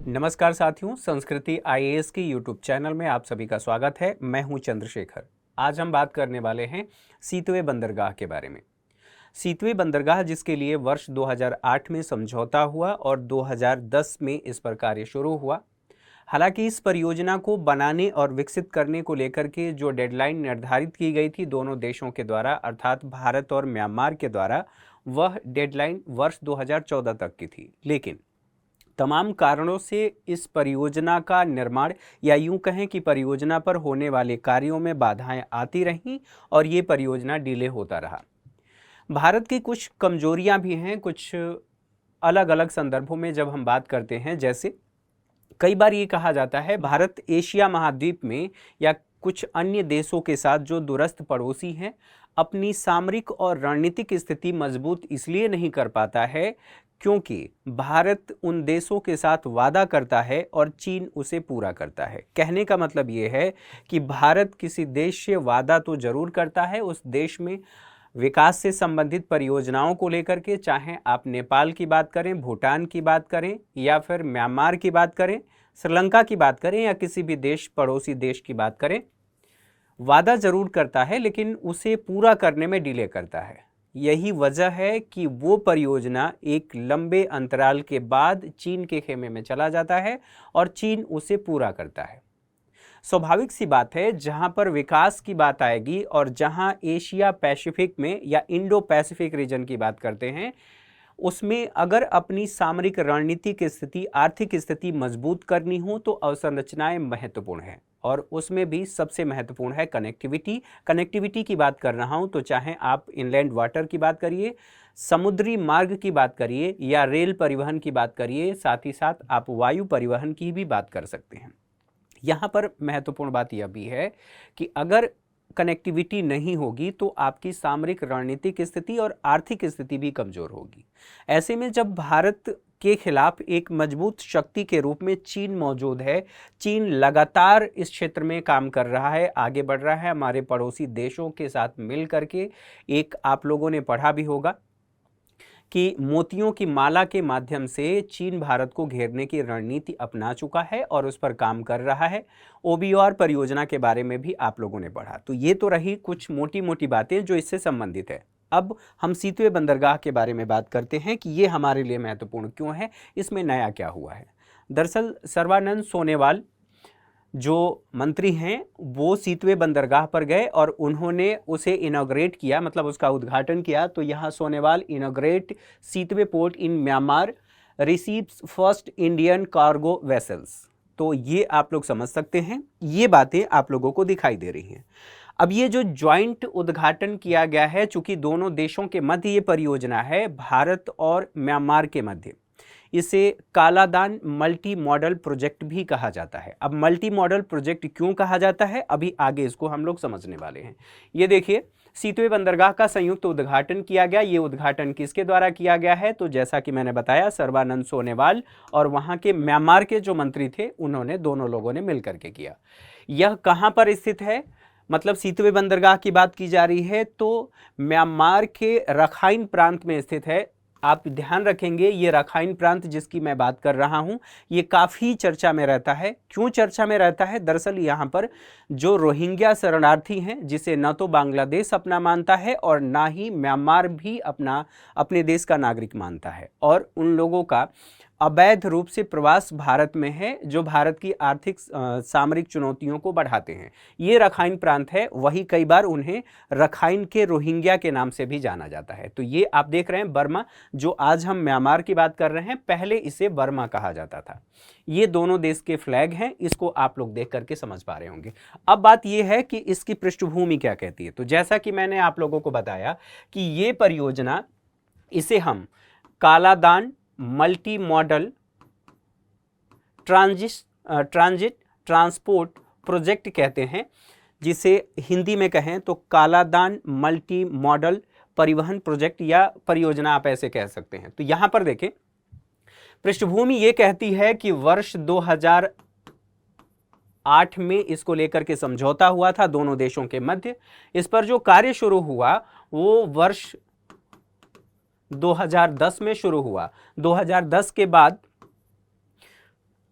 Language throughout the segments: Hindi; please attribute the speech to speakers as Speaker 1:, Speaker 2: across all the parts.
Speaker 1: नमस्कार साथियों, संस्कृति आईएएस के यूट्यूब चैनल में आप सभी का स्वागत है। मैं हूं चंद्रशेखर। आज हम बात करने वाले हैं सीतवे बंदरगाह के बारे में। सीतवे बंदरगाह जिसके लिए वर्ष 2008 में समझौता हुआ और 2010 में इस पर कार्य शुरू हुआ। हालांकि इस परियोजना को बनाने और विकसित करने को लेकर के जो डेडलाइन निर्धारित की गई थी दोनों देशों के द्वारा, अर्थात भारत और म्यांमार के द्वारा, वह डेडलाइन वर्ष 2014 तक की थी। लेकिन तमाम कारणों से इस परियोजना का निर्माण, या यूं कहें कि परियोजना पर होने वाले कार्यों में बाधाएं आती रहीं और ये परियोजना डिले होता रहा। भारत की कुछ कमजोरियां भी हैं कुछ अलग अलग संदर्भों में जब हम बात करते हैं। जैसे कई बार ये कहा जाता है भारत एशिया महाद्वीप में या कुछ अन्य देशों के साथ जो दूरस्थ पड़ोसी हैं, अपनी सामरिक और रणनीतिक स्थिति मजबूत इसलिए नहीं कर पाता है क्योंकि भारत उन देशों के साथ वादा करता है और चीन उसे पूरा करता है। कहने का मतलब ये है कि भारत किसी देश से वादा तो जरूर करता है, उस देश में विकास से संबंधित परियोजनाओं को लेकर के, चाहे आप नेपाल की बात करें, भूटान की बात करें, या फिर म्यांमार की बात करें, श्रीलंका की बात करें, या किसी भी देश पड़ोसी देश की बात करें, वादा जरूर करता है लेकिन उसे पूरा करने में डिले करता है। यही वजह है कि वो परियोजना एक लंबे अंतराल के बाद चीन के खेमे में चला जाता है और चीन उसे पूरा करता है। स्वाभाविक सी बात है, जहां पर विकास की बात आएगी और जहां एशिया पैसिफिक में या इंडो पैसिफिक रीजन की बात करते हैं, उसमें अगर अपनी सामरिक रणनीतिक स्थिति, आर्थिक स्थिति मजबूत करनी हो तो अवसंरचनाएं महत्वपूर्ण है और उसमें भी सबसे महत्वपूर्ण है कनेक्टिविटी। कनेक्टिविटी की बात कर रहा हूं तो चाहे आप इनलैंड वाटर की बात करिए, समुद्री मार्ग की बात करिए, या रेल परिवहन की बात करिए, साथ ही साथ आप वायु परिवहन की भी बात कर सकते हैं। यहाँ पर महत्वपूर्ण बात यह भी है कि अगर कनेक्टिविटी नहीं होगी तो आपकी सामरिक रणनीतिक स्थिति और आर्थिक स्थिति भी कमजोर होगी। ऐसे में जब भारत के खिलाफ एक मजबूत शक्ति के रूप में चीन मौजूद है, चीन लगातार इस क्षेत्र में काम कर रहा है, आगे बढ़ रहा है, हमारे पड़ोसी देशों के साथ मिल करके, एक आप लोगों ने पढ़ा भी होगा कि मोतियों की माला के माध्यम से चीन भारत को घेरने की रणनीति अपना चुका है और उस पर काम कर रहा है। ओबीआर परियोजना के बारे में भी आप लोगों ने पढ़ा। तो ये तो रही कुछ मोटी मोटी बातें जो इससे संबंधित है। अब हम सीतवे बंदरगाह के बारे में बात करते हैं कि ये हमारे लिए महत्वपूर्ण क्यों है, इसमें नया क्या हुआ है। दरअसल सर्बानंद सोनोवाल जो मंत्री हैं वो सीतवे बंदरगाह पर गए और उन्होंने उसे इनॉग्रेट किया, मतलब उसका उद्घाटन किया। तो यहाँ Sonowal inaugurate Sittwe port in Myanmar receives first Indian cargo vessels. तो ये आप लोग समझ सकते हैं, ये बातें आप लोगों को दिखाई दे रही हैं। अब ये जो ज्वाइंट उद्घाटन किया गया है, चूंकि दोनों देशों के मध्य ये परियोजना है, भारत और म्यांमार के मध्य, इसे कालादान मल्टी मॉडल प्रोजेक्ट भी कहा जाता है। अब मल्टी मॉडल प्रोजेक्ट क्यों कहा जाता है, अभी आगे इसको हम लोग समझने वाले हैं। ये देखिए, सीतवे बंदरगाह का संयुक्त उद्घाटन किया गया। ये उद्घाटन किसके द्वारा किया गया है, तो जैसा कि मैंने बताया, सर्बानंद सोनोवाल और वहां के म्यांमार के जो मंत्री थे उन्होंने, दोनों लोगों ने मिलकर के किया। यह कहां पर स्थित है, मतलब सीतवे बंदरगाह की बात की जा रही है तो म्यांमार के रखाइन प्रांत में स्थित है। आप ध्यान रखेंगे, ये रखाइन प्रांत जिसकी मैं बात कर रहा हूं, ये काफी चर्चा में रहता है। क्यों चर्चा में रहता है, दरअसल यहां पर जो रोहिंग्या शरणार्थी हैं, जिसे न तो बांग्लादेश अपना मानता है और ना ही म्यांमार भी अपने देश का नागरिक मानता है, और उन लोगों का अवैध रूप से प्रवास भारत में है, जो भारत की आर्थिक सामरिक चुनौतियों को बढ़ाते हैं। ये रखाइन प्रांत है, वही कई बार उन्हें रखाइन के रोहिंग्या के नाम से भी जाना जाता है। तो ये आप देख रहे हैं बर्मा, जो आज हम म्यांमार की बात कर रहे हैं, पहले इसे बर्मा कहा जाता था। ये दोनों देश के फ्लैग हैं, इसको आप लोग देख करके समझ पा रहे होंगे। अब बात यह है कि इसकी पृष्ठभूमि क्या कहती है। तो जैसा कि मैंने आप लोगों को बताया कि ये परियोजना, इसे हम Kaladan multi modal transit transport project कहते हैं, जिसे हिंदी में कहें तो कालादान मल्टी मॉडल परिवहन प्रोजेक्ट या परियोजना आप ऐसे कह सकते हैं। तो यहां पर देखें, पृष्ठभूमि ये कहती है कि वर्ष 2008 में इसको लेकर के समझौता हुआ था दोनों देशों के मध्य। इस पर जो कार्य शुरू हुआ वो वर्ष 2010 में शुरू हुआ। 2010 के बाद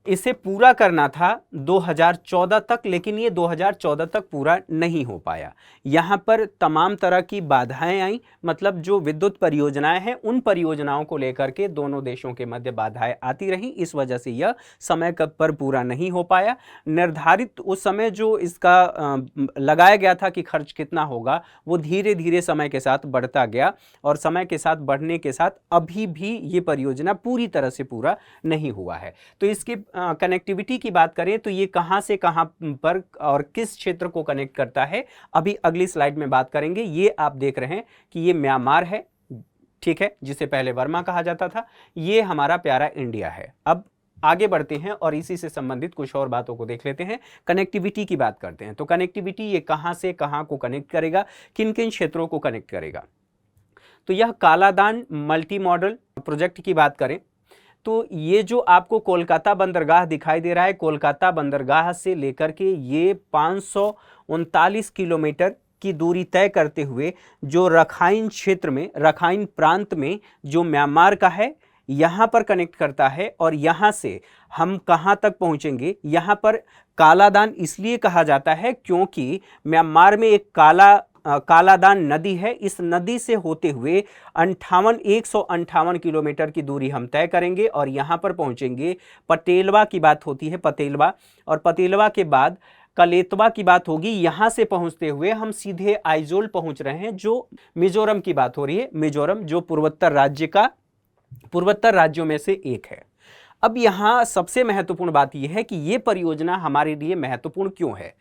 Speaker 1: इसे पूरा करना था 2014 तक, लेकिन ये 2014 तक पूरा नहीं हो पाया। यहाँ पर तमाम तरह की बाधाएं आई, मतलब जो विद्युत परियोजनाएं हैं उन परियोजनाओं को लेकर के दोनों देशों के मध्य बाधाएं आती रहीं, इस वजह से यह समय पर पूरा नहीं हो पाया। निर्धारित उस समय जो इसका लगाया गया था कि खर्च कितना होगा, वो धीरे धीरे समय के साथ बढ़ता गया, और समय के साथ बढ़ने के साथ अभी भी ये परियोजना पूरी तरह से पूरा नहीं हुआ है। तो इसकी कनेक्टिविटी की बात करें तो ये कहां से कहां पर और किस क्षेत्र को कनेक्ट करता है, अभी अगली स्लाइड में बात करेंगे। ये आप देख रहे हैं कि ये म्यांमार है, ठीक है, जिसे पहले वर्मा कहा जाता था। ये हमारा प्यारा इंडिया है। अब आगे बढ़ते हैं और इसी से संबंधित कुछ और बातों को देख लेते हैं। कनेक्टिविटी की बात करते हैं। तो कनेक्टिविटी ये कहां से कहां को कनेक्ट करेगा, किन किन क्षेत्रों को कनेक्ट करेगा। तो यह कालादान मल्टी मॉडल प्रोजेक्ट की बात करें तो ये जो आपको कोलकाता बंदरगाह दिखाई दे रहा है, कोलकाता बंदरगाह से लेकर के ये 539 किलोमीटर की दूरी तय करते हुए जो रखाइन क्षेत्र में, रखाइन प्रांत में जो म्यांमार का है, यहाँ पर कनेक्ट करता है। और यहाँ से हम कहाँ तक पहुँचेंगे, यहाँ पर कालादान इसलिए कहा जाता है क्योंकि म्यांमार में एक कालादान नदी है। इस नदी से होते हुए 158 किलोमीटर की दूरी हम तय करेंगे और यहाँ पर पहुँचेंगे। पटेलवा की बात होती है, पतेलवा, और पतेलवा के बाद कलेतवा की बात होगी। यहाँ से पहुँचते हुए हम सीधे आइजोल पहुँच रहे हैं, जो मिजोरम की बात हो रही है। मिजोरम जो पूर्वोत्तर राज्यों में से एक है। अब यहाँ सबसे महत्वपूर्ण बात यह है कि ये परियोजना हमारे लिए महत्वपूर्ण क्यों है।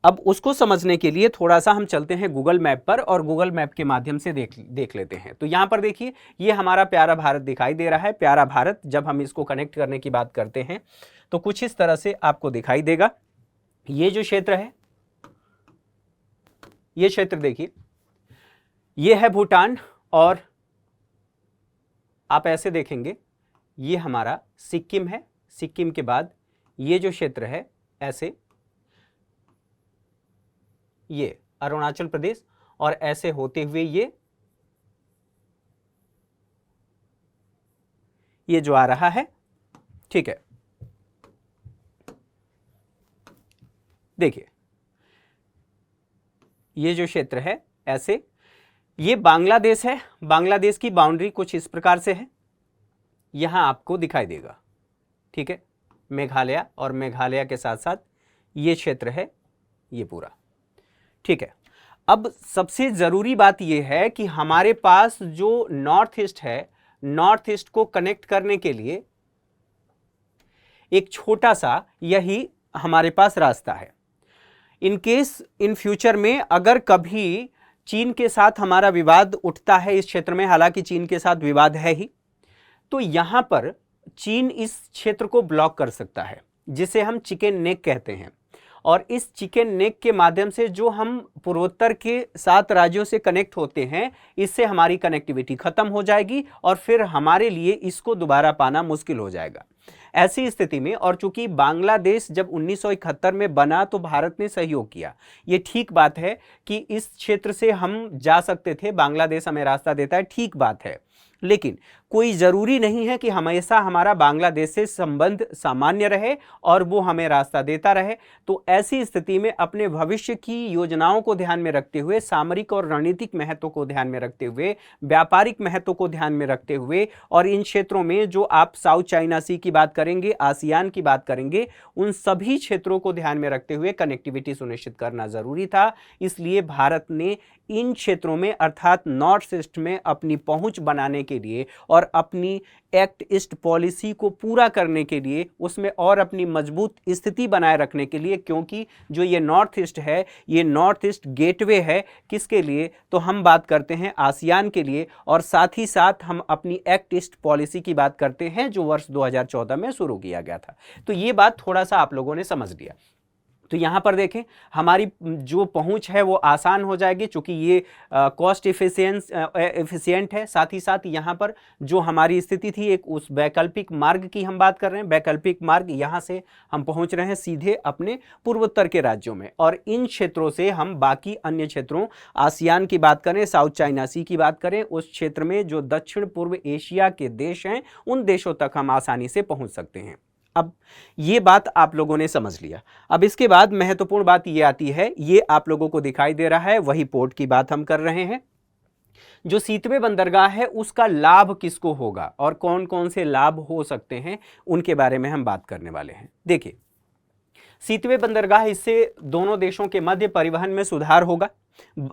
Speaker 1: अब उसको समझने के लिए थोड़ा सा हम चलते हैं गूगल मैप पर और गूगल मैप के माध्यम से देख लेते हैं। तो यहाँ पर देखिए, ये हमारा प्यारा भारत दिखाई दे रहा है। प्यारा भारत, जब हम इसको कनेक्ट करने की बात करते हैं तो कुछ इस तरह से आपको दिखाई देगा। ये जो क्षेत्र है, ये क्षेत्र देखिए, ये है भूटान, और आप ऐसे देखेंगे ये हमारा सिक्किम है। सिक्किम के बाद ये जो क्षेत्र है ऐसे, ये अरुणाचल प्रदेश, और ऐसे होते हुए ये जो आ रहा है, ठीक है। देखिए ये जो क्षेत्र है ऐसे, ये बांग्लादेश है। बांग्लादेश की बाउंड्री कुछ इस प्रकार से है, यहां आपको दिखाई देगा, ठीक है। मेघालय, और मेघालय के साथ साथ ये क्षेत्र है, ये पूरा, ठीक है। अब सबसे जरूरी बात यह है कि हमारे पास जो नॉर्थ ईस्ट है, नॉर्थ ईस्ट को कनेक्ट करने के लिए एक छोटा सा यही हमारे पास रास्ता है। इन केस इन फ्यूचर में अगर कभी चीन के साथ हमारा विवाद उठता है इस क्षेत्र में, हालांकि चीन के साथ विवाद है ही, तो यहां पर चीन इस क्षेत्र को ब्लॉक कर सकता है, जिसे हम चिकन नेक कहते हैं। और इस चिकन नेक के माध्यम से जो हम पूर्वोत्तर के 7 राज्यों से कनेक्ट होते हैं, इससे हमारी कनेक्टिविटी खत्म हो जाएगी और फिर हमारे लिए इसको दोबारा पाना मुश्किल हो जाएगा। ऐसी स्थिति में, और चूंकि बांग्लादेश जब 1971 में बना तो भारत ने सहयोग किया, ये ठीक बात है कि इस क्षेत्र से हम जा सकते थे, बांग्लादेश हमें रास्ता देता है, ठीक बात है। लेकिन कोई जरूरी नहीं है कि हमेशा हमारा बांग्लादेश से संबंध सामान्य रहे और वो हमें रास्ता देता रहे। तो ऐसी स्थिति में अपने भविष्य की योजनाओं को ध्यान में रखते हुए, सामरिक और रणनीतिक महत्व को ध्यान में रखते हुए, व्यापारिक महत्व को ध्यान में रखते हुए, और इन क्षेत्रों में जो आप साउथ चाइना सी की बात करेंगे, आसियान की बात करेंगे, उन सभी क्षेत्रों को ध्यान में रखते हुए कनेक्टिविटी सुनिश्चित करना जरूरी था। इसलिए भारत ने इन क्षेत्रों में अर्थात नॉर्थ ईस्ट में अपनी पहुंच बनाने के लिए और अपनी एक्ट ईस्ट पॉलिसी को पूरा करने के लिए, उसमें और अपनी मजबूत स्थिति बनाए रखने के लिए, क्योंकि जो ये नॉर्थ ईस्ट है, ये नॉर्थ ईस्ट गेटवे है किसके लिए, तो हम बात करते हैं आसियान के लिए, और साथ ही साथ हम अपनी एक्ट ईस्ट पॉलिसी की बात करते हैं जो वर्ष 2014 में शुरू किया गया था। तो ये बात थोड़ा सा आप लोगों ने समझ लिया। तो यहाँ पर देखें, हमारी जो पहुँच है वो आसान हो जाएगी, चूँकि ये कॉस्ट एफिशिएंट है। साथ ही साथ यहाँ पर जो हमारी स्थिति थी, एक उस वैकल्पिक मार्ग की हम बात कर रहे हैं। वैकल्पिक मार्ग, यहाँ से हम पहुँच रहे हैं सीधे अपने पूर्वोत्तर के राज्यों में, और इन क्षेत्रों से हम बाकी अन्य क्षेत्रों, आसियान की बात करें, साउथ चाइना सी की बात करें, उस क्षेत्र में जो दक्षिण पूर्व एशिया के देश हैं, उन देशों तक हम आसानी से पहुँच सकते हैं। अब ये बात आप लोगों ने समझ लिया। अब इसके बाद महत्वपूर्ण बात ये आती है, ये आप लोगों को दिखाई दे रहा है, वही पोर्ट की बात हम कर रहे हैं। जो सीतवे बंदरगाह है उसका लाभ किसको होगा और कौन कौन से लाभ हो सकते हैं, उनके बारे में हम बात करने वाले हैं। देखिए, सीतवे बंदरगाह, इससे दोनों देशों के मध्य परिवहन में सुधार होगा।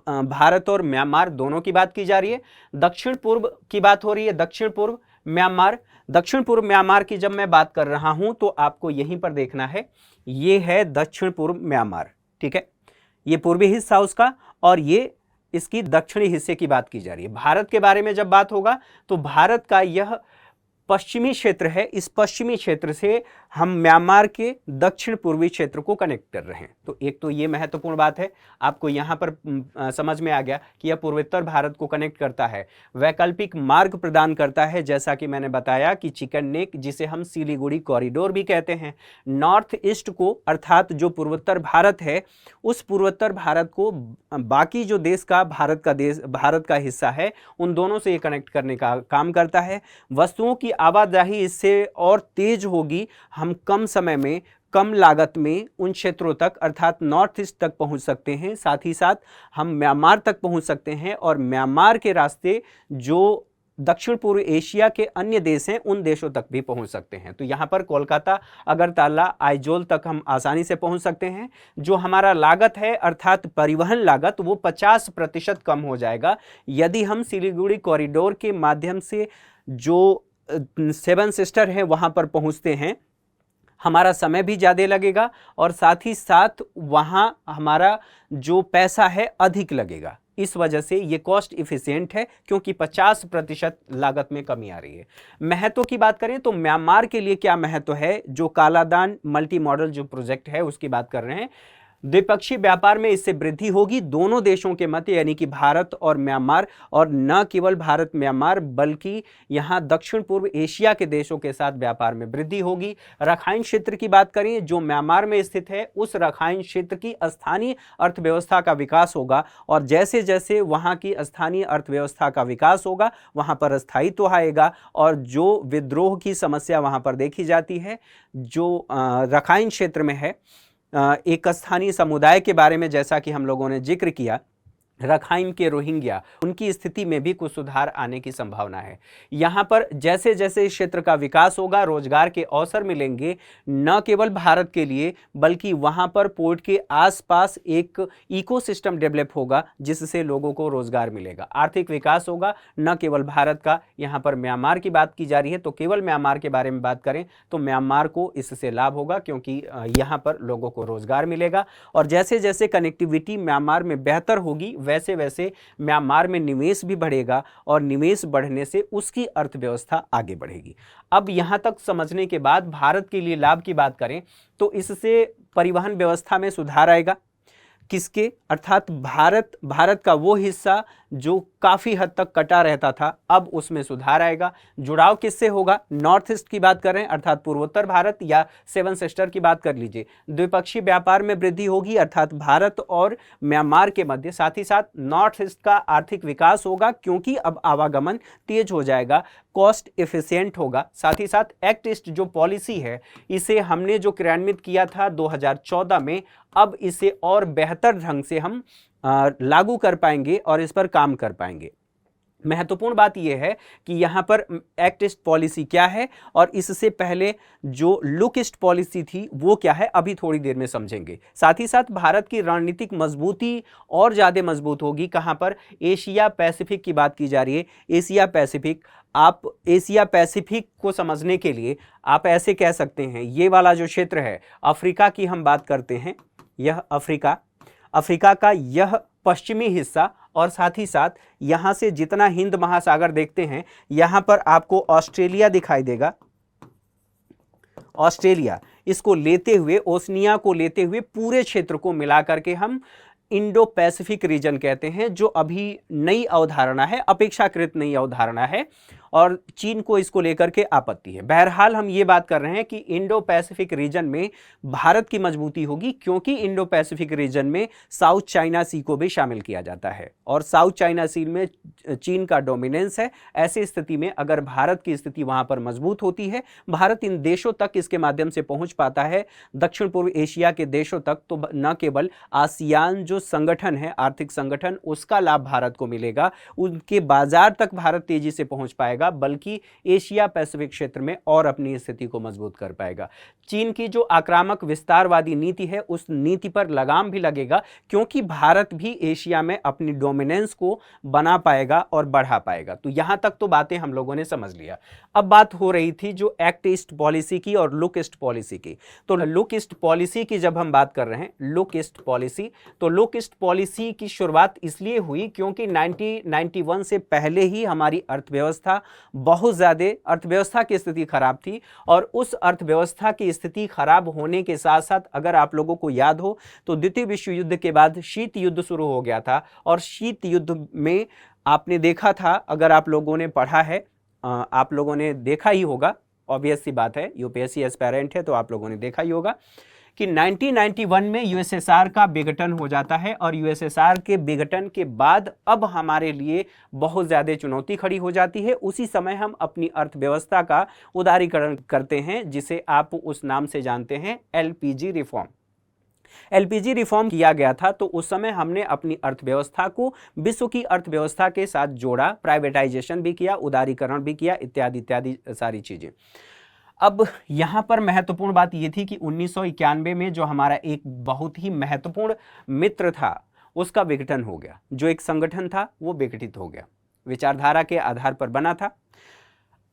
Speaker 1: भारत और म्यांमार दोनों की बात की जा रही है। दक्षिण पूर्व की बात हो रही है, दक्षिण पूर्व म्यांमार। दक्षिण पूर्व म्यांमार की जब मैं बात कर रहा हूं तो आपको यहीं पर देखना है, ये है दक्षिण पूर्व म्यांमार, ठीक है, ये पूर्वी हिस्सा उसका, और ये इसकी दक्षिणी हिस्से की बात की जा रही है। भारत के बारे में जब बात होगा तो भारत का यह पश्चिमी क्षेत्र है, इस पश्चिमी क्षेत्र से हम म्यांमार के दक्षिण पूर्वी क्षेत्र को कनेक्ट कर रहे हैं। तो एक तो ये महत्वपूर्ण बात है, आपको यहां पर समझ में आ गया कि यह पूर्वोत्तर भारत को कनेक्ट करता है, वैकल्पिक मार्ग प्रदान करता है, जैसा कि मैंने बताया कि चिकन नेक, जिसे हम सिलीगुड़ी कॉरिडोर भी कहते हैं, नॉर्थ ईस्ट को, अर्थात जो पूर्वोत्तर भारत है, उस पूर्वोत्तर भारत को बाकी जो देश का भारत का हिस्सा है, उन दोनों से ये कनेक्ट करने का काम करता है। वस्तुओं की आवाजाही इससे और तेज होगी, हम कम समय में, कम लागत में उन क्षेत्रों तक, अर्थात नॉर्थ ईस्ट तक पहुंच सकते हैं। साथ ही साथ हम म्यांमार तक पहुंच सकते हैं, और म्यांमार के रास्ते जो दक्षिण पूर्व एशिया के अन्य देश हैं, उन देशों तक भी पहुंच सकते हैं। तो यहां पर कोलकाता, अगरतला, आइजोल तक हम आसानी से पहुंच सकते हैं। जो हमारा लागत है, अर्थात परिवहन लागत, वो 50% कम हो जाएगा यदि हम सिलीगुड़ी कॉरिडोर के माध्यम से जो 7 सिस्टर है वहां पर पहुंचते हैं। हमारा समय भी ज़्यादा लगेगा और साथ ही साथ वहां हमारा जो पैसा है अधिक लगेगा। इस वजह से ये कॉस्ट इफिशिएंट है, क्योंकि 50% लागत में कमी आ रही है। महत्व की बात करें तो म्यांमार के लिए क्या महत्व है, जो कालादान मल्टी मॉडल जो प्रोजेक्ट है उसकी बात कर रहे हैं। द्विपक्षीय व्यापार में इससे वृद्धि होगी दोनों देशों के मध्य, यानी कि भारत और म्यांमार, और न केवल भारत म्यांमार बल्कि यहां दक्षिण पूर्व एशिया के देशों के साथ व्यापार में वृद्धि होगी। रखाइन क्षेत्र की बात करें जो म्यांमार में स्थित है, उस रखाइन क्षेत्र की स्थानीय अर्थव्यवस्था का विकास होगा, और जैसे जैसे वहां की स्थानीय अर्थव्यवस्था का विकास होगा वहां पर स्थायित्व आएगा, और जो विद्रोह की समस्या वहां पर देखी जाती है, जो रखाइन क्षेत्र में है, एक स्थानीय समुदाय के बारे में जैसा कि हम लोगों ने जिक्र किया, रखाइन के रोहिंग्या, उनकी स्थिति में भी कुछ सुधार आने की संभावना है। यहाँ पर जैसे जैसे इस क्षेत्र का विकास होगा, रोजगार के अवसर मिलेंगे, न केवल भारत के लिए बल्कि वहाँ पर पोर्ट के आसपास एक इकोसिस्टम डेवलप होगा जिससे लोगों को रोजगार मिलेगा, आर्थिक विकास होगा, न केवल भारत का। यहाँ पर म्यांमार की बात की जा रही है, तो केवल म्यांमार के बारे में बात करें तो म्यांमार को इससे लाभ होगा, क्योंकि यहाँ पर लोगों को रोजगार मिलेगा। और जैसे जैसे कनेक्टिविटी म्यांमार में बेहतर होगी, वैसे वैसे म्यांमार में निवेश भी बढ़ेगा, और निवेश बढ़ने से उसकी अर्थव्यवस्था आगे बढ़ेगी। अब यहां तक समझने के बाद भारत के लिए लाभ की बात करें तो इससे परिवहन व्यवस्था में सुधार आएगा। किसके, अर्थात भारत का वो हिस्सा जो काफी हद तक कटा रहता था, अब उसमें सुधार आएगा। जुड़ाव किससे होगा, नॉर्थ ईस्ट की बात कर रहे हैं, अर्थात पूर्वोत्तर भारत, या 7 सिस्टर की बात कर लीजिए। द्विपक्षीय व्यापार में वृद्धि होगी, अर्थात भारत और म्यांमार के मध्य। साथ ही साथ नॉर्थ ईस्ट का आर्थिक विकास होगा, क्योंकि अब आवागमन तेज हो जाएगा, कॉस्ट एफिशिएंट होगा। साथ ही साथ एक्ट ईस्ट जो पॉलिसी है, इसे हमने जो क्रियान्वित किया था 2014 में, अब इसे और बेहतर ढंग से हम लागू कर पाएंगे और इस पर काम कर पाएंगे। महत्वपूर्ण बात यह है कि यहाँ पर एक्ट ईस्ट पॉलिसी क्या है और इससे पहले जो लुक ईस्ट पॉलिसी थी वो क्या है, अभी थोड़ी देर में समझेंगे। साथ ही साथ भारत की रणनीतिक मजबूती और ज़्यादा मजबूत होगी। कहाँ पर, एशिया पैसिफिक की बात की जा रही है। एशिया पैसिफिक, आप एशिया पैसिफिक को समझने के लिए आप ऐसे कह सकते हैं, ये वाला जो क्षेत्र है, अफ्रीका की हम बात करते हैं, यह अफ्रीका का यह पश्चिमी हिस्सा, और साथ ही साथ यहां से जितना हिंद महासागर देखते हैं, यहां पर आपको ऑस्ट्रेलिया दिखाई देगा। ऑस्ट्रेलिया, इसको लेते हुए, ओशनिया को लेते हुए पूरे क्षेत्र को मिलाकर के हम इंडो पैसिफिक रीजन कहते हैं, जो अभी नई अवधारणा है, अपेक्षाकृत नई अवधारणा है। और चीन को इसको लेकर के आपत्ति है। बहरहाल हम ये बात कर रहे हैं कि इंडो पैसिफिक रीजन में भारत की मजबूती होगी, क्योंकि इंडो पैसिफिक रीजन में साउथ चाइना सी को भी शामिल किया जाता है और साउथ चाइना सी में चीन का डोमिनेंस है। ऐसी स्थिति में अगर भारत की स्थिति वहां पर मजबूत होती है, भारत इन देशों तक इसके माध्यम से पहुंच पाता है, दक्षिण पूर्व एशिया के देशों तक, तो न केवल आसियान जो संगठन है, आर्थिक संगठन, उसका लाभ भारत को मिलेगा, उनके बाजार तक भारत तेजी से पहुंच पाएगा, बल्कि एशिया पैसिफिक क्षेत्र में और अपनी स्थिति को मजबूत कर पाएगा। चीन की जो आक्रामक विस्तारवादी नीति है, उस नीति पर लगाम भी लगेगा, क्योंकि भारत भी एशिया में अपनी डोमिनेंस को बना पाएगा और बढ़ा पाएगा। तो यहां तक तो बातें हम लोगों ने समझ लिया। अब बात हो रही थी जो एक्ट ईस्ट पॉलिसी की और लुक ईस्ट पॉलिसी की। तो लुक ईस्ट पॉलिसी की जब हम बात कर रहे हैं, लुक ईस्ट पॉलिसी, तो लुक ईस्ट पॉलिसी की शुरुआत इसलिए हुई क्योंकि 1991 से पहले ही हमारी अर्थव्यवस्था बहुत ज्यादा, अर्थव्यवस्था की स्थिति खराब थी और उस अर्थव्यवस्था की स्थिति खराब होने के साथ साथ, अगर आप लोगों को याद हो तो द्वितीय विश्व युद्ध के बाद शीत युद्ध शुरू हो गया था और शीत युद्ध में आपने देखा था, अगर आप लोगों ने पढ़ा है, आप लोगों ने देखा ही होगा, ऑब्वियस सी बात है, यूपीएससी एस्पायरेंट है तो आप लोगों ने देखा ही होगा कि 1991 में यूएसएसआर का विघटन हो जाता है और यूएसएसआर के विघटन के बाद अब हमारे लिए बहुत ज़्यादा चुनौती खड़ी हो जाती है। उसी समय हम अपनी अर्थव्यवस्था का उदारीकरण करते हैं, जिसे आप उस नाम से जानते हैं, एलपीजी रिफॉर्म। एलपीजी रिफॉर्म किया गया था, तो उस समय हमने अपनी अर्थव्यवस्था को विश्व की अर्थव्यवस्था के साथ जोड़ा, प्राइवेटाइजेशन भी किया, उदारीकरण भी किया, इत्यादि इत्यादि सारी चीजें। अब यहां पर महत्वपूर्ण बात यह थी कि 1991 में जो हमारा एक बहुत ही महत्वपूर्ण मित्र था, उसका विघटन हो गया। जो एक संगठन था वो विघटित हो गया, विचारधारा के आधार पर बना था।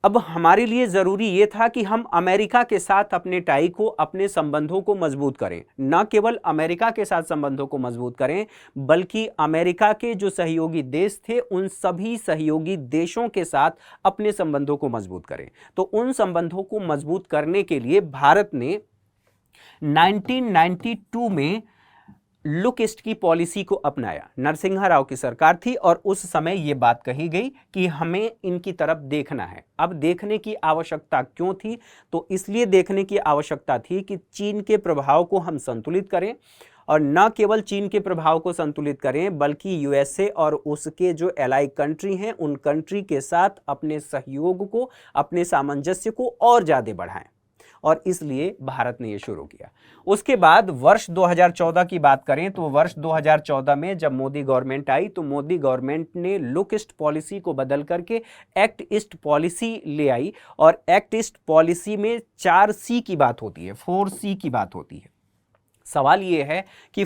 Speaker 1: अब हमारे लिए जरूरी यह था कि हम अमेरिका के साथ अपने टाई को, अपने संबंधों को मजबूत करें। न केवल अमेरिका के साथ संबंधों को मजबूत करें, बल्कि अमेरिका के जो सहयोगी देश थे, उन सभी सहयोगी देशों के साथ अपने संबंधों को मजबूत करें। तो उन संबंधों को मजबूत करने के लिए भारत ने 1992 में लुक ईस्ट की पॉलिसी को अपनाया। नरसिम्हा राव की सरकार थी और उस समय यह बात कही गई कि हमें इनकी तरफ देखना है। अब देखने की आवश्यकता क्यों थी? तो इसलिए देखने की आवश्यकता थी कि चीन के प्रभाव को हम संतुलित करें, और न केवल चीन के प्रभाव को संतुलित करें, बल्कि यूएसए और उसके जो एलाई कंट्री हैं, उन कंट्री के साथ अपने सहयोग को, अपने सामंजस्य को और ज़्यादा बढ़ाएं। और इसलिए भारत ने यह शुरू किया। उसके बाद वर्ष 2014 की बात करें तो वर्ष 2014 में जब मोदी गवर्नमेंट आई, तो मोदी गवर्नमेंट ने लुक ईस्ट पॉलिसी को बदल करके एक्ट ईस्ट पॉलिसी ले आई। और एक्ट ईस्ट पॉलिसी में 4C की बात होती है, 4C की बात होती है। सवाल यह है कि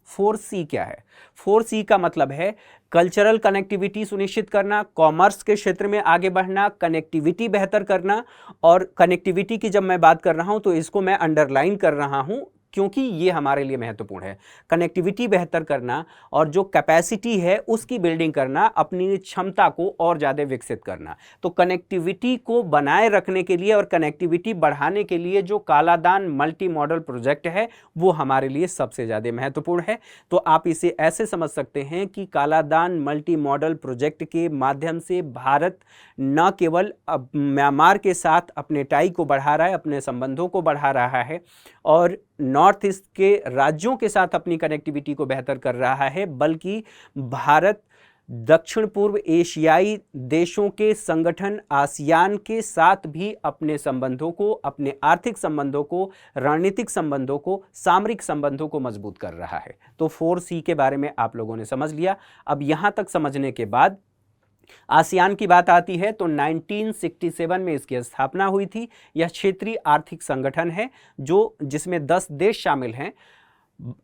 Speaker 1: 4C क्या है? 4C का मतलब है कल्चरल कनेक्टिविटी सुनिश्चित करना, कॉमर्स के क्षेत्र में आगे बढ़ना, कनेक्टिविटी बेहतर करना। और कनेक्टिविटी की जब मैं बात कर रहा हूं तो इसको मैं अंडरलाइन कर रहा हूं, क्योंकि ये हमारे लिए महत्वपूर्ण है। कनेक्टिविटी बेहतर करना और जो कैपेसिटी है उसकी बिल्डिंग करना, अपनी क्षमता को और ज़्यादा विकसित करना। तो कनेक्टिविटी को बनाए रखने के लिए और कनेक्टिविटी बढ़ाने के लिए जो कालादान मल्टी मॉडल प्रोजेक्ट है, वो हमारे लिए सबसे ज़्यादा महत्वपूर्ण है। तो आप इसे ऐसे समझ सकते हैं कि कालादान मल्टी मॉडल प्रोजेक्ट के माध्यम से भारत न केवल म्यांमार के साथ अपने टाई को बढ़ा रहा है, अपने संबंधों को बढ़ा रहा है, और नॉर्थ ईस्ट के राज्यों के साथ अपनी कनेक्टिविटी को बेहतर कर रहा है, बल्कि भारत दक्षिण पूर्व एशियाई देशों के संगठन आसियान के साथ भी अपने संबंधों को, अपने आर्थिक संबंधों को, रणनीतिक संबंधों को, सामरिक संबंधों को मजबूत कर रहा है। तो 4C के बारे में आप लोगों ने समझ लिया। अब यहां तक समझने के बाद आसियान की बात आती है तो 1967 में इसकी स्थापना हुई थी। यह क्षेत्रीय आर्थिक संगठन है जिसमें 10 देश शामिल हैं।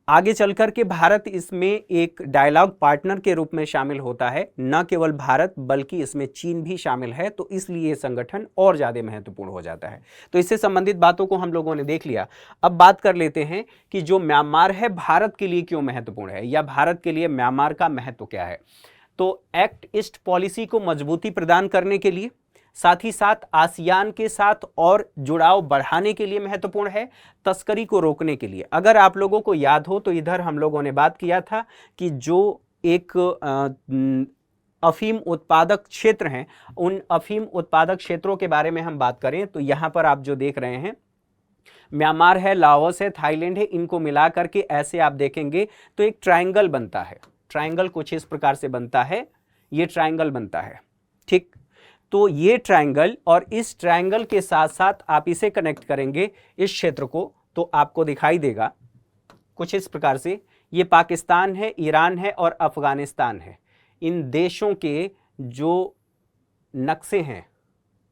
Speaker 1: आगे चलकर के भारत इसमें एक डायलॉग पार्टनर के रूप में शामिल होता है। न केवल भारत बल्कि इसमें चीन भी शामिल है, तो इसलिए संगठन और ज़्यादा महत्वपूर्ण हो जाता है। तो इससे संबंधित बातों को हम लोगों ने देख लिया। अब बात कर लेते हैं कि जो म्यांमार है भारत के लिए क्यों महत्वपूर्ण है, या भारत के लिए म्यांमार का महत्व क्या है। तो एक्ट ईस्ट पॉलिसी को मजबूती प्रदान करने के लिए, साथ ही साथ आसियान के साथ और जुड़ाव बढ़ाने के लिए महत्वपूर्ण है, तस्करी को रोकने के लिए। अगर आप लोगों को याद हो तो इधर हम लोगों ने बात किया था कि जो एक अफीम उत्पादक क्षेत्र हैं, उन अफीम उत्पादक क्षेत्रों के बारे में हम बात करें तो यहां पर आप जो देख रहे हैं म्यांमार है, लाओस है, थाईलैंड है, इनको मिला करके ऐसे आप देखेंगे तो एक ट्रायंगल बनता है। ट्रायंगल कुछ इस प्रकार से बनता है, ये ट्रायंगल बनता है, ठीक। तो ये ट्रायंगल और इस ट्रायंगल के साथ साथ आप इसे कनेक्ट करेंगे इस क्षेत्र को, तो आपको दिखाई देगा कुछ इस प्रकार से। ये पाकिस्तान है, ईरान है और अफगानिस्तान है। इन देशों के जो नक्शे हैं,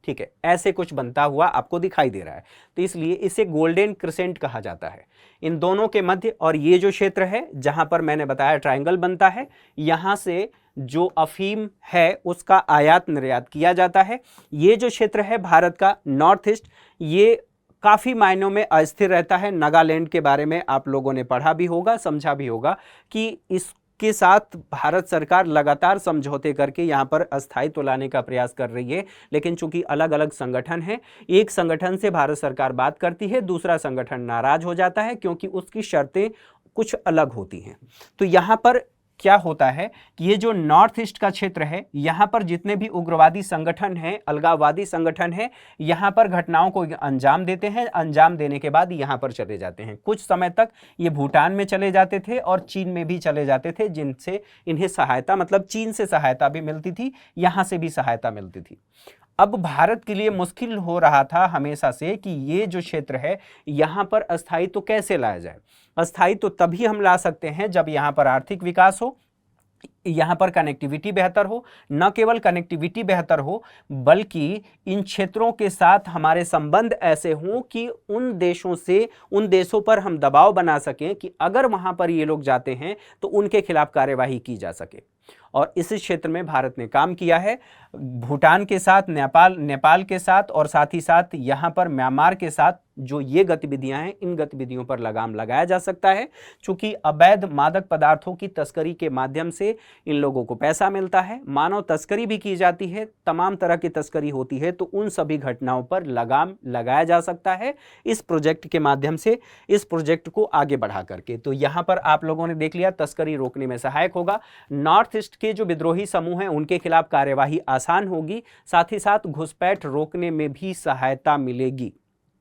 Speaker 1: ठीक है, ऐसे कुछ बनता हुआ आपको दिखाई दे रहा है। तो इसलिए इसे गोल्डन क्रिसेंट कहा जाता है इन दोनों के मध्य। और ये जो क्षेत्र है जहां पर मैंने बताया ट्रायंगल बनता है, यहां से जो अफीम है उसका आयात निर्यात किया जाता है। ये जो क्षेत्र है भारत का नॉर्थ ईस्ट, ये काफी मायनों में अस्थिर रहता है। नागालैंड के बारे में आप लोगों ने पढ़ा भी होगा, समझा भी होगा कि इसके साथ भारत सरकार लगातार समझौते करके यहां पर अस्थायित्व लाने का प्रयास कर रही है। लेकिन चूंकि अलग अलग संगठन हैं, एक संगठन से भारत सरकार बात करती है, दूसरा संगठन नाराज हो जाता है क्योंकि उसकी शर्तें कुछ अलग होती हैं। तो यहां पर क्या होता है कि ये जो नॉर्थ ईस्ट का क्षेत्र है, यहां पर जितने भी उग्रवादी संगठन हैं, अलगाववादी संगठन हैं, यहां पर घटनाओं को अंजाम देते हैं। अंजाम देने के बाद यहां पर चले जाते हैं। कुछ समय तक ये भूटान में चले जाते थे और चीन में भी चले जाते थे, जिनसे इन्हें सहायता, मतलब चीन से सहायता भी मिलती थी, यहां से भी सहायता मिलती थी। अब भारत के लिए मुश्किल हो रहा था हमेशा से कि ये जो क्षेत्र है यहां पर अस्थायित्व कैसे लाया जाए। अस्थायित्व तभी हम ला सकते हैं जब यहां पर आर्थिक विकास हो, यहां पर कनेक्टिविटी बेहतर हो। न केवल कनेक्टिविटी बेहतर हो, बल्कि इन क्षेत्रों के साथ हमारे संबंध ऐसे हों कि उन देशों पर हम दबाव बना सकें कि अगर वहां पर ये लोग जाते हैं तो उनके खिलाफ कार्यवाही की जा सके। और इस क्षेत्र में भारत ने काम किया है, भूटान के साथ, नेपाल के साथ और साथ ही साथ यहां पर म्यांमार के साथ जो ये गतिविधियां हैं, इन गतिविधियों पर लगाम लगाया जा सकता है। चूंकि अवैध मादक पदार्थों की तस्करी के माध्यम से इन लोगों को पैसा मिलता है, मानव तस्करी भी की जाती है, तमाम तरह की तस्करी होती है, तो उन सभी घटनाओं पर लगाम लगाया जा सकता है इस प्रोजेक्ट के माध्यम से, इस प्रोजेक्ट को आगे बढ़ा करके। तो यहां पर आप लोगों ने देख लिया, तस्करी रोकने में सहायक होगा। नॉर्थ ईस्ट के जो विद्रोही समूह हैं उनके खिलाफ कार्यवाही आसान होगी, साथ ही साथ घुसपैठ रोकने में भी सहायता मिलेगी।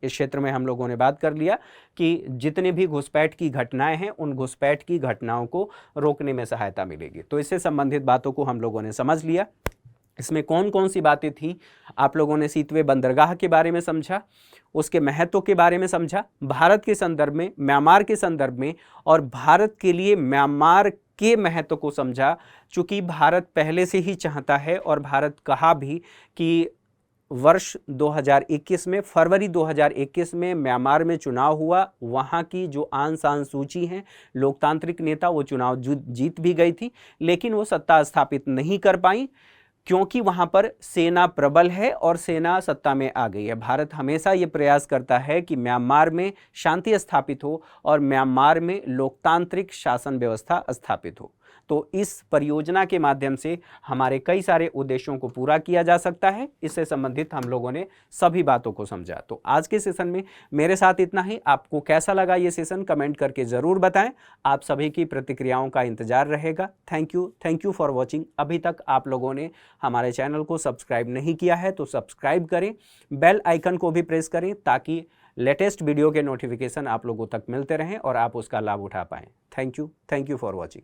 Speaker 1: इस क्षेत्र में हम लोगों ने बात कर लिया कि जितने भी घुसपैठ की घटनाएं हैं, उन घुसपैठ की घटनाओं को रोकने में सहायता मिलेगी। तो इससे संबंधित बातों को हम लोगों ने समझ लिया। इसमें कौन कौन सी बातें थी, आप लोगों ने सीतवे बंदरगाह के बारे में समझा, उसके महत्व के बारे में समझा, भारत के संदर्भ में, म्यांमार के संदर्भ में, और भारत के लिए म्यांमार के महत्व को समझा। चूंकि भारत पहले से ही चाहता है, और भारत कहा भी कि वर्ष 2021 में, फरवरी 2021 में म्यांमार में चुनाव हुआ, वहाँ की जो आंग सान सूची हैं, लोकतांत्रिक नेता, वो चुनाव जीत भी गई थी, लेकिन वो सत्ता स्थापित नहीं कर पाई क्योंकि वहाँ पर सेना प्रबल है और सेना सत्ता में आ गई है। भारत हमेशा ये प्रयास करता है कि म्यांमार में शांति स्थापित हो और म्यांमार में लोकतांत्रिक शासन व्यवस्था स्थापित हो। तो इस परियोजना के माध्यम से हमारे कई सारे उद्देश्यों को पूरा किया जा सकता है। इससे संबंधित हम लोगों ने सभी बातों को समझा। तो आज के सेशन में मेरे साथ इतना ही। आपको कैसा लगा ये सेशन, कमेंट करके ज़रूर बताएं। आप सभी की प्रतिक्रियाओं का इंतजार रहेगा। Thank you for watching. अभी तक आप लोगों ने हमारे चैनल को सब्सक्राइब नहीं किया है तो सब्सक्राइब करें, बेल आइकन को भी प्रेस करें ताकि लेटेस्ट वीडियो के नोटिफिकेशन आप लोगों तक मिलते रहें और आप उसका लाभ उठा पाएँ। Thank you for watching.